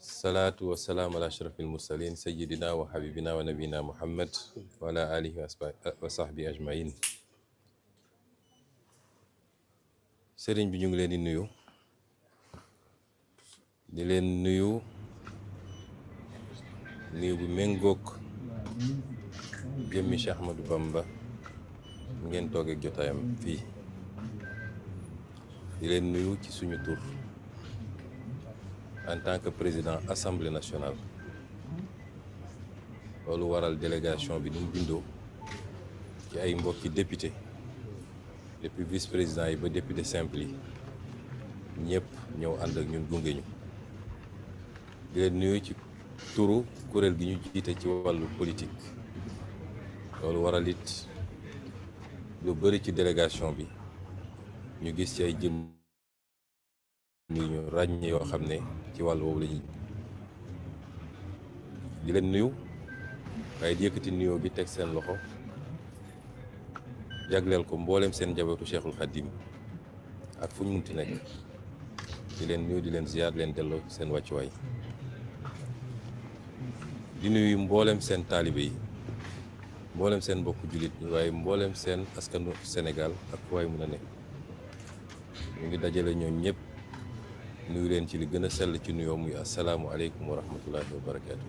salaatu wa salaam ala ashrafil mursalin sayyidina wa habibina wa nabina muhammad wa ala alihi wa sahbi ajmain. sëriñ bi ñu ngi leen di nuyu nuyu bu méngoog jëmmi Cheikh Ahmadou Bamba ngeen toog ak jotaayam fii di leen nuyu ci suñu tur en tant que président assemblée nationale. loolu waral délégation bi ni mu bindoo ci ay mbokki député depuis vice président yi ba député simple yi ñëpp ñëw ànd ak ñun gunge ñu. di leen nuyu ci turu kuréel gi ñu jiite ci wàllu politique. loolu waral it lu bëri ci délégation bi ñu gis ci ay jëm ni ñu ràññee yoo xam ne ci wàllu woowu la ñuy di leen nuyu waaye di yëkkati nuyoo bi teg seen loxo jagleel ko mbooleem seen njabootu Cheikhul Khadim ak fu ñu munti nekk. di leen nuyu di leen ziyaar leen delloo seen wàccuwaay. di nuyu mbooleem seen taalibe yi mbooleem seen mbokku jullit ñi waaye mbooleem seen askanu Sénégal ak fu waay mun a nekk. ñu ngi dajale ñoom ñëpp nuyu leen ci li gën a sell ci nuyoo muy asalaamu aleykum wa rahmatullahi wa barakaatu.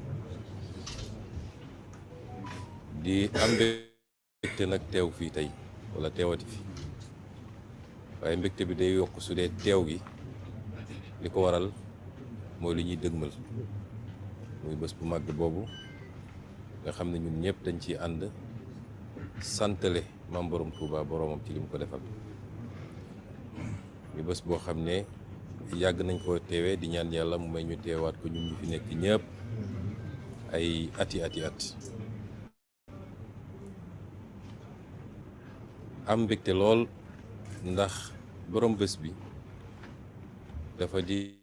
di am mbégte nag teew fii tey wala teewati fi waaye mbégte bi day yokk su dee teew gi li ko waral mooy li ñuy dëgmal muy bés bu màgg boobu nga xam ne ñun ñëpp dañ ciy ànd santale maam borom Touba boromam ci li mu ko defal. muy bés boo xam ne yàgg nañ koo teewee di ñaan yàlla mu may ñu teewaat ko ñun ñu fi nekk ñëpp ay ati at. am mbégte lool ndax borom bés bi dafa di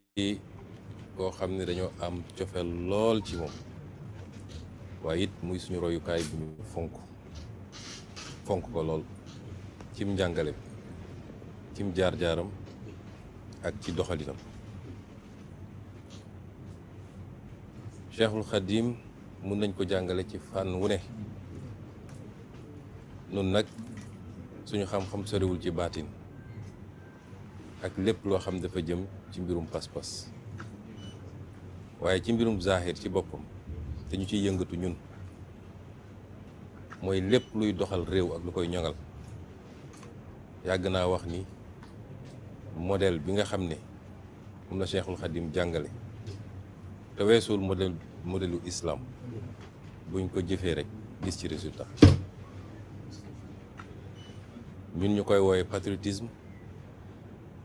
koo xam ne dañoo am cofeel lool ci moom waaye it muy suñu royukaay bu ñu fonk ko lool cim njàngale cim jaar-jaaram ak ci doxalinam. Cheikhul Khadim mun nañ ko jàngale ci fànn wu ne. nun nag suñu xam-xam soriwul ci baatin ak lépp loo xam dafa jëm ci mbirum pas-pas waaye ci mbirum zahir ci boppam te ñu ciy yëngatu ñun mooy lépp luy doxal réew ak lu koy ñoŋal. yàgg naa wax ni modèle bi nga xam ne moom la Cheikhul Khadim jàngale te weesul modèlu islam buñ ko jëfee rek gis ci résultat. ñun ñu koy wooyee patriotisme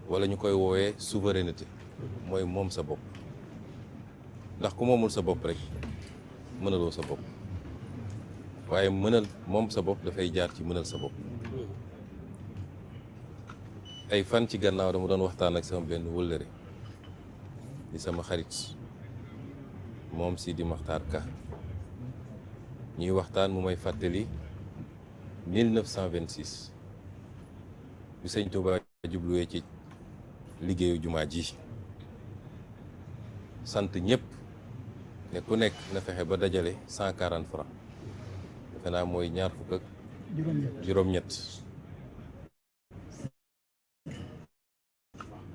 wala ñu koy wooyee souveraineté mooy moom sa bopp ndax ku moomul sa bopp rek mënaloo sa bopp waaye moom sa bopp dafay jaar ci mënal sa bopp. ay fan ci gannaaw dama doon waxtaan ak sama benn wëllëre di sama xarit moom Sidi Maxtaar Ka ñuy waxtaan mu may fàttali 1926 bi sëñ Touba jubluwee ci liggéeyu jumaa ji sant ñëpp ne ku nekk na fexe ba dajale 140 francs defe naa mooy ñaar fukk ak juróom-ñett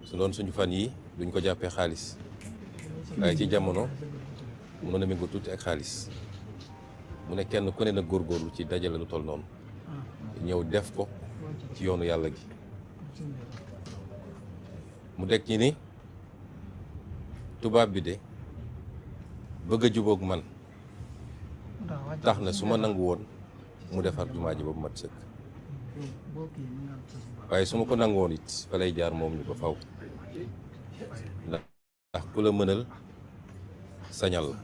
su doon suñu fan yi duñ ko jàppee xaalis waaye ci jamono mën a méngoo tuuti ak xaalis mu ne kenn ku ne na góorgóorlu ci dajale lu toll noonu ñëw def ko ci yoonu yàlla gi. mu teg ci ni tubaab bi de bëgg a jubóog man tax na su ma nangu woon mu defar jumaa ji ba mu mat sëkk waaye su ma ko nangoon it fa lay jaar moom ñu ko faw ndax ku la mënal sañal la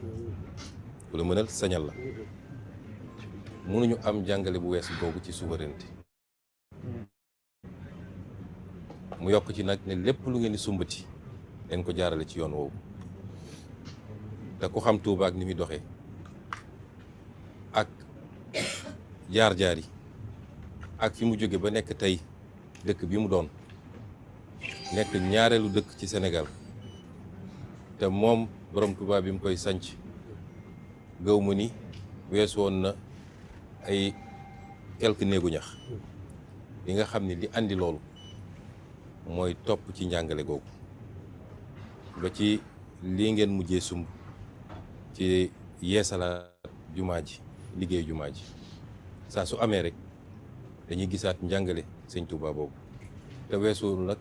ku la mënal sañal la mënuñu am jàngale bu wees boobu ci souveraineté mu yokk ci nag ne lépp lu ngeen di sumbati leen ko jaarale ci yoon woowu te ku xam Touba ak ni muy doxee ak jaar-jaar yi ak fi mu jóge ba nekk tey dëkk bi mu doon nekk ñaareelu dëkk ci Sénégal te moom borom Touba bi mu koy sanc gëw ma ni wees woon na ay quelques néegu ñax li nga xam ne li andi loolu mooy topp ci njàngale googu ba ci lii ngeen mujjee sumb ci yeesalaat jumaa ji liggéey jumaa ji saa su amee rek dañuy gisaat njàngale sëñ Touba boobu te weesuwul nag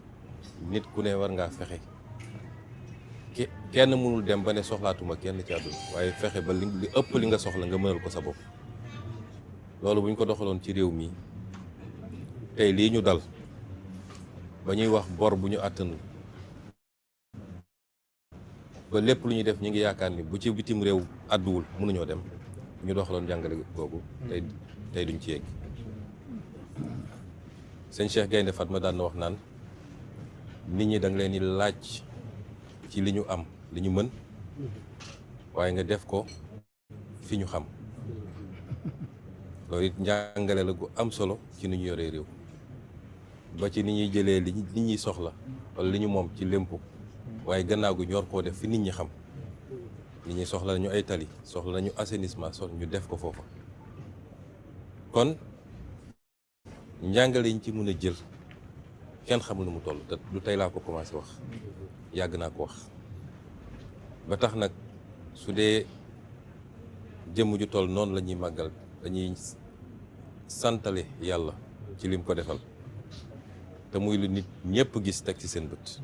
nit ku ne war ngaa fexe kenn mënul dem ba ne soxlaatuma kenn ci àdduna waaye fexe ba li ëpp li nga soxla nga mënal ko sa bopp loolu bu ñu ko doxaloon ci réew mi tey lii ñu dal ba ñuy wax bor bu ñu àttanul ba lépp lu ñuy def ñu ngi yaakaar ni bu ci bitim réew àdduwul mënuñoo dem ñu doxaloon jàngale googu tey duñ ci yegg sëñ Cheikh Gaynde Fatma daan na wax naan nit ñi da nga leen di laaj ci li ñu am li ñu mën waaye nga def ko fi ñu xam loolu it njàngale la gu am solo ci ni ñu yoree réew ba ci ni ñuy jëlee li nit ñi soxla wala li ñu moom ci lémpo waaye gannaaw gu ñor koo def fi nit ñi xam nit ñi soxla nañu ay tali soxla nañu assainissement soxla ñu def ko foofa kon njàngale yi ñu ci mën a jël kenn xamul nu mu toll te du tey laa ko commencé wax yàgg naa ko wax ba tax nag su dee jëmm ju toll noonu la ñuy màggal dañuy santale yàlla ci lim ko defal te muy lu nit ñëpp gis teg ci seen bët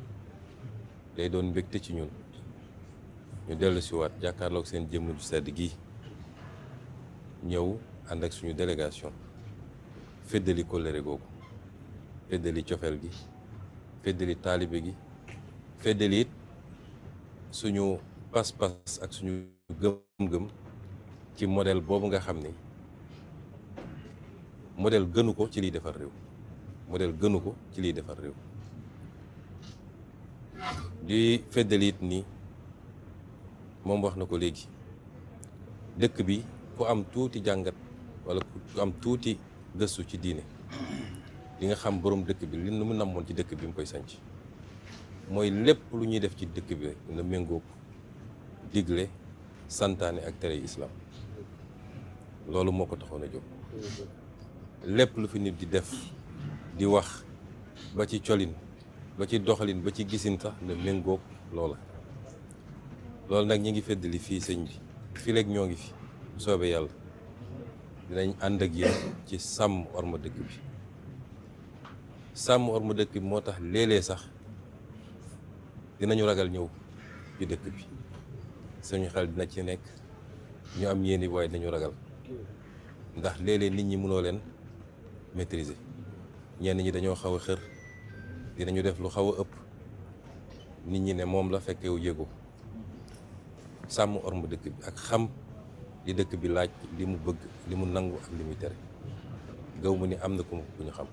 day doon mbégte ci ñun ñu dellu si waat jàkkaarloog seen jëmm ju sedd gi ñëw ànd ak suñu délégation feddali kóllëre googu feddali cofeel gi feddali taalibe gi feddali it suñu pas-pas ak suñu gëm-gëm ci modèle boobu nga xam ni modèle gënu ko ci liy defar réew modèle gënu ko ci liy defar réew di feddali it ni moom wax na ko léegi dëkk bi ku am tuuti jàngat wala ku am tuuti gëstu ci diine li nga xam borom dëkk bi li mu namoon ci dëkk bi mu koy sanc mooy lépp lu ñuy def ci dëkk bi rek na méngoog digle santaane ak tere islam loolu moo ko taxoon a jóg lépp lu fi nit di def di wax ba ci colin ba ci doxalin ba ci gisin sax na méngoog loola loolu nag ñi ngi feddali fii sëñ bi fii léegi ñoo ngi fi bu soobee yàlla dinañ ànd ak yéen ci sàmm orma dëkk bi sàmm orma dëkk bi moo tax léeg-léeg sax dinañu ragal ñëw ci dëkk bi suñu xel dina ci nekk ñu am yéeni waaye dinañu ragal ndax léeg-léeg nit ñi mënoo leen maîtriser ñenn ñi dañoo xaw a xër dinañu def lu xaw a ëpp nit ñi ne moom la fekkewu yëgu sàmm orma dëkk bi ak xam li dëkk bi laaj li mu bëgg li mu nangu ak li muy tere gaw mu ni am na ku ñu xam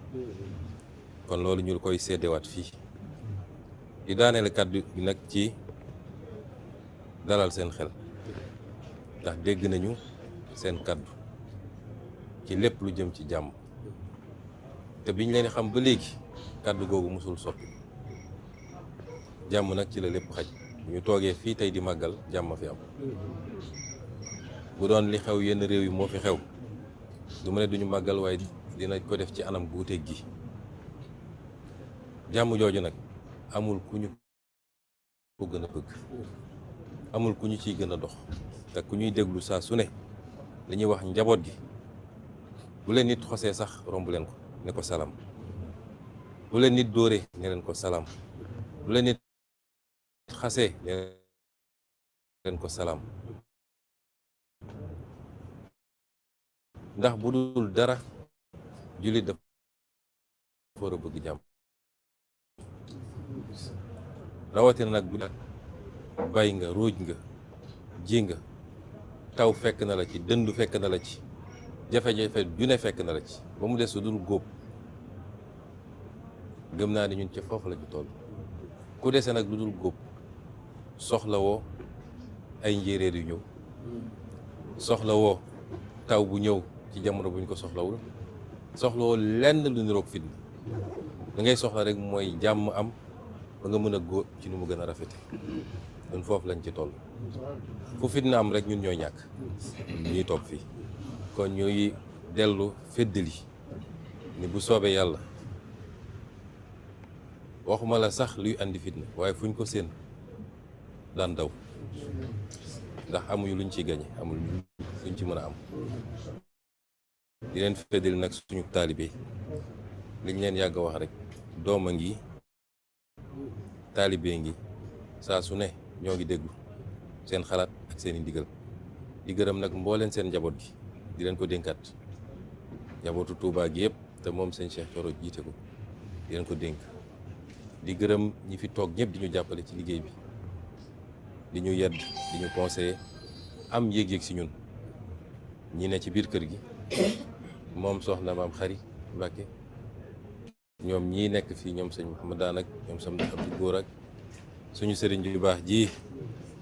kon loolu ñu koy seddewaat fii di daaneel kàddu gi nag ci dalal seen xel ndax dégg nañu seen kàddu ci lépp lu jëm ci jàmm te biñ leen xam ba léegi kàddu googu mosul soppi jàmm nag ci la lépp xaj bu ñu toogee fii tey di màggal jàmm fi am bu doon li xew yenn réew yi moo fi xew du ma ne duñu màggal waaye dina ko def ci anam gu wuute gi jàmm jooju nag amul ku ñu ko gën a bëgg amul ku ñu ciy gën a dox te ku ñuy déglu saa su ne li ñuy wax njaboot gi bu leen nit xosee sax romb leen ko ne ko salaam bu leen nit dóoree ne leen ko salaam bu leen nit xasee ne leen ko salaam ndax bu dul dara jullit war a bëgg jàmm rawatina nag bu bay nga róoj nga ji nga taw fekk na la ci dëndu fekk na la ci jafe-jafe ju ne fekk na la ci ba mu des su dul góob gëm naa ne ñun ca foofu la ñu toll ku dese nag lu dul góob soxla woo ay njéeréer yu ñëw soxla woo taw bu ñëw ci jamono bu ñu ko soxlawul soxla woo lenn lu niroog fitna da ngay soxla rek mooy jàmm am ba nga mën a góob ci nu mu gën a rafete ñun foofu lañ ci toll fu fitna am rek ñun ñooy ñàkk ñuy toog fii kon ñooy dellu feddali ni bu soobee yàlla waxuma la sax luy andi fitna waaye fuñ ko séen daan daw ndax amuñu luñ ciy gañe amul luñ ci mën a am di leen feddali nag suñu taalibe liñ leen yàgg a wax rek doom a ngi taalibe ngi saa su ne ñoo ngi déglu seen xalaat ak seen i ndigal di gërëm nag mbooleen seen njaboot gi di leen ko dénkaat njabootu Touba gi yëpp te moom sëñ Cheikh Thioro jiite ko di leen ko dénk di gërëm ñi fi toog ñëpp di ñu jàppale ci liggéey bi di ñu yedd di ñu conseiller am yëg-yëg si ñun ñi ne ci biir kër gi moom soxna maam Xari Mbàkke ñoom ñii nekk fii ñoom sëñ Mouhamadaan ak ñoom sam Abdou Góor ak suñu sëriñ yu baax ji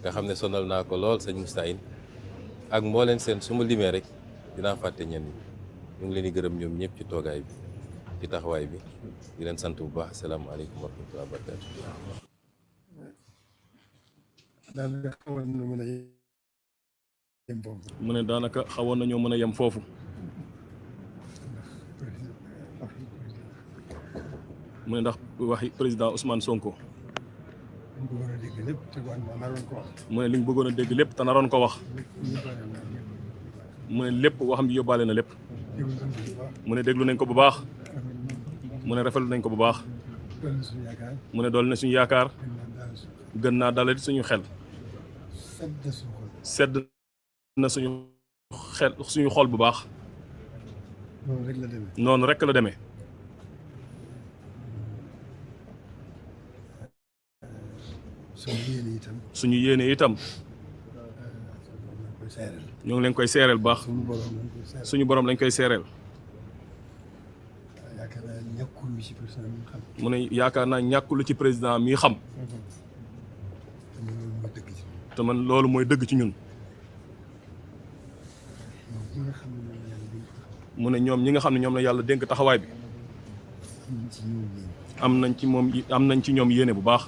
nga xam ne sonal naa ko lool sëñ Moustahine ak mbooleen seen su ma limee rek dinaa fàtte ñenn ñi ñu ngi leen di gërëm ñoom ñëpp ci toogaay bi ci taxawaay bi di leen sant bu baax asalaamaaleykum wa rahmatulah wa barakaatu. mu ne daanaka xawoon nañoo mën a yem foofu. mu ne ndax waxi président Ousmane Sonko. mu ne li ñu bëggoon a dégg lépp te naroon ko wax. mu ne lépp waxam ji yóbbaale na lépp. mu ne déglu nañ ko bu baax. mu ne rafetlu nañ ko bu baax. mu ne dool na suñu yaakaar. gën naa dalal suñu xel. sedd na suñu xel suñu xol bu baax. noonu rek la demee. suñu yéene itam ñoo ngi leen koy seereel bu baax. suñu borom lañ koy seereel. mu ne yaakaar naa ñàkkul ci président mi xam. te man loolu mooy dëgg ci ñun. mu ne ñoom ñi nga xam ne ñoom la yàlla dénk taxawaay bi. am nañ ci ñoom yéene bu baax.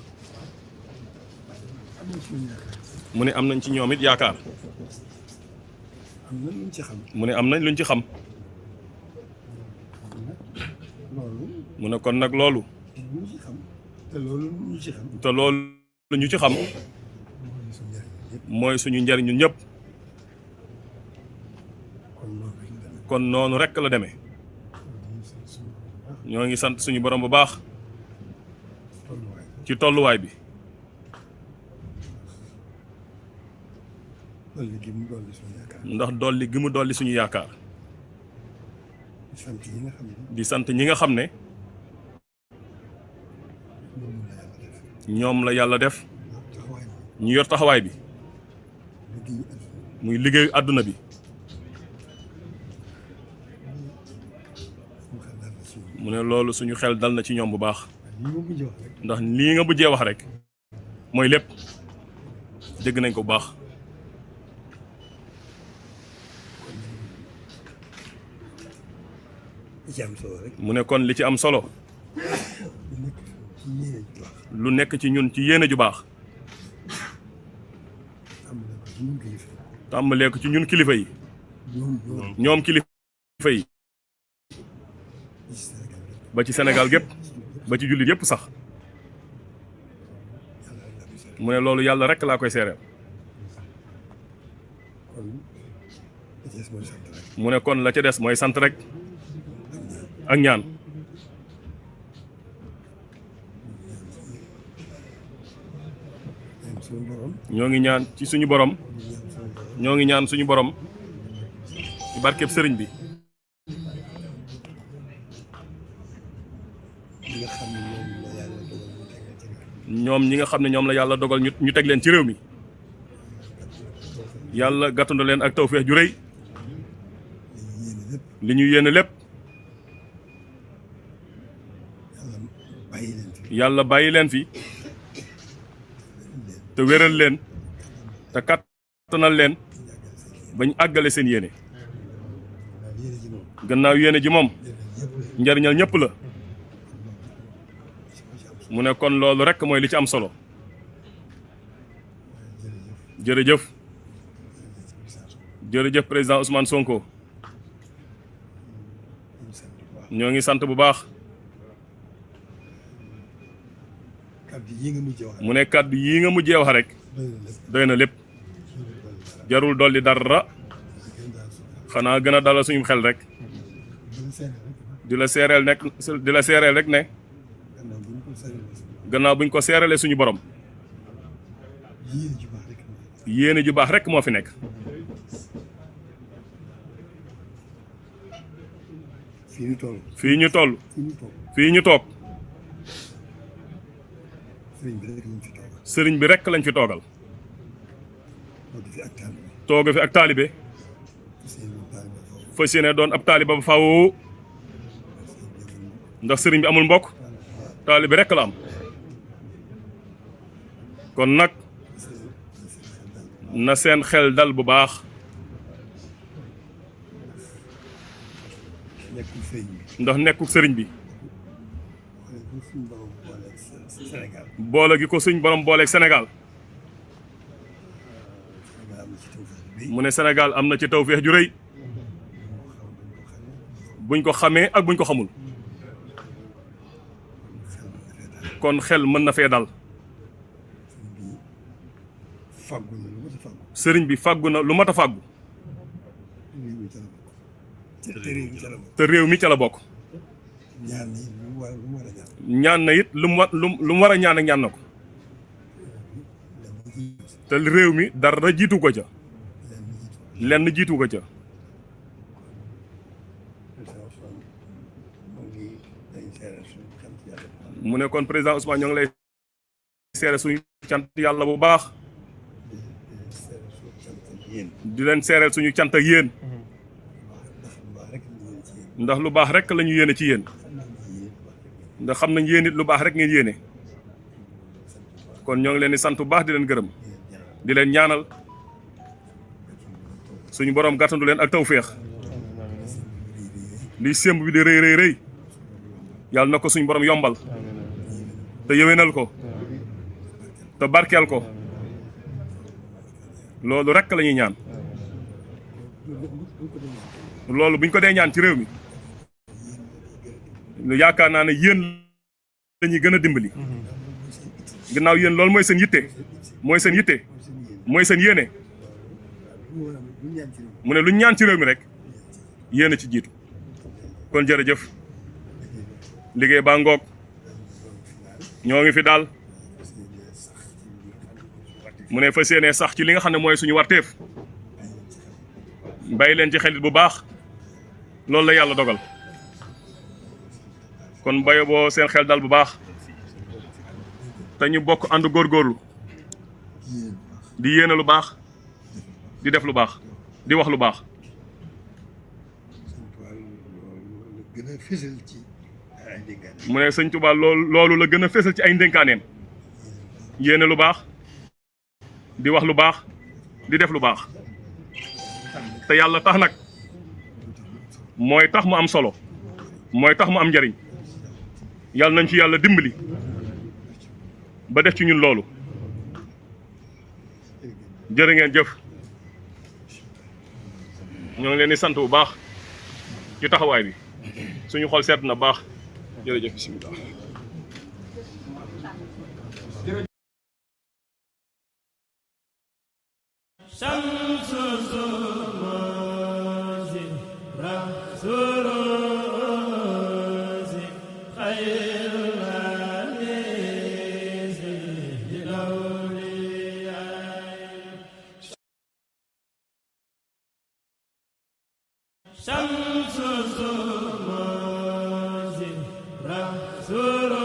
mu ne am nañ ci ñoom it yaakaar. mu ne am nañ luñ ci xam. mu ne kon nag loolu. te loolu ñu ci xam. mooy suñu njariñ ñun ñëpp. kon noonu rekk la demee. ñoo ngi sant suñu borom bu baax. ci tolluwaay bi. ndax dolli gi mu dolli suñu yaakaar. di sant ñi nga xam ne. ñoom la yàlla def. ñu yor taxawaay bi. muy liggéeyu àdduna bi. mu ne loolu suñu xel dal na ci ñoom bu baax. ndax lii nga mujjee wax rek. mooy lépp. dégg nañ ko bu baax. mu ne kon li ci am solo. lu nekk ci ñun ci yéene ju baax. tàmbalee ko ci ñun kilifa yi. ñoom kilifa yi. ba ci Sénégal gépp ba ci jullit yépp sax. mu ne loolu yàlla rekk laa koy seereel. mu ne kon la ca des mooy sant rek. ak ñaan. ñoo ngi ñaan ci suñu borom. ñoo ngi ñaan suñu borom. ci barkeb sëriñ bi. ñoom ñi nga xam ne ñoom la yàlla dogal ñu teg leen ci réew mi yàlla gàttandu leen ak tawfeex ju rëy li ñu yéene lépp yàlla bàyyi leen fi te wéral leen te kattanal leen bañ àggale seen yéene gannaaw yéene ji moom njariñal ñëpp la mu ne kon loolu rekk mooy li ci am solo jërëjëf jërëjëf président Ousmane Sonko ñoo ngi sant bu baax mu ne kàddu yii nga mujjee wax rek doy na lépp jarul dolli dara xanaa gën a dalal suñu xel rek di la seereel rek ne gannaaw buñ ko seeralee suñu borom yéene ju baax rek moo fi nekk fii ñu toog sëriñ bi rek lañ fi toogal tooga fi ak taalibe fas yéene doon ab taalibe ba faaw ndax sëriñ bi amul mbokk taalibe rek la am kon nag na seen xel dal bu baax ndax nekkul sëriñ bi boole gi ko suñ borom booleeg Sénégal mu ne Sénégal am na ci tawfeex ju rëy buñ ko xamee ak buñ ko xamul kon xel mën na fee dal sëriñ bi fàggu na lu mat a fàggu te réew mi ca la bokk ñaan na it lu mu war a ñaan ak ñaan na ko te réew mi dara jiitu ko ca lenn jiitu ko ca mu ne kon président Ousmane ñoo ngi lay seere suñu cant yàlla bu baax di leen seereel suñu cant ak yéen ndax lu baax rek la ñu yéene ci yéen ndax xam nañ yéen it lu baax rek ngeen yéene kon ñoo ngi leen di sant bu baax di leen gërëm di leen ñaanal suñu borom gàttandu leen ak tawféex liy sémb bi di rëy rëy rëy yàlla na ko suñu borom yombal te yéwénal ko te barkeel ko loolu rek la ñuy ñaan loolu buñ ko dee ñaan ci réew mi lu yaakaar naa ne yéen lañuy gën a dimbali ginnaaw yéen loolu mooy seen yitte mooy seen yitte mooy seen yéene mu ne lu ñaan ci réew mi rek yéen ci jiitu kon jërëjëf liggéey baa ngoog ñoo ngi fi daal mu ne fas yéene sax ci li nga xam ne mooy suñu warteef bàyyi leen ci xelit bu baax loolu la yàlla dogal kon bayo boo seen xel dal bu baax te ñu bokk ànd góorgóorlu di yéene lu baax di def lu baax di wax lu baax mu ne sëñ Tuubaa loolu la gën a fésal ci ay ndénkaaneem yéene lu baax di wax lu baax di def lu baax te yàlla tax nag mooy tax mu am solo mooy tax mu am njariñ yàlla nañ ci yàlla dimbali ba def ci ñun loolu jërë ngeen jëf ñoo ngi leen di sant bu baax ci taxawaay bi suñu xol seet na baax jërëjëf bismillah Shamsu Zumuz Rasul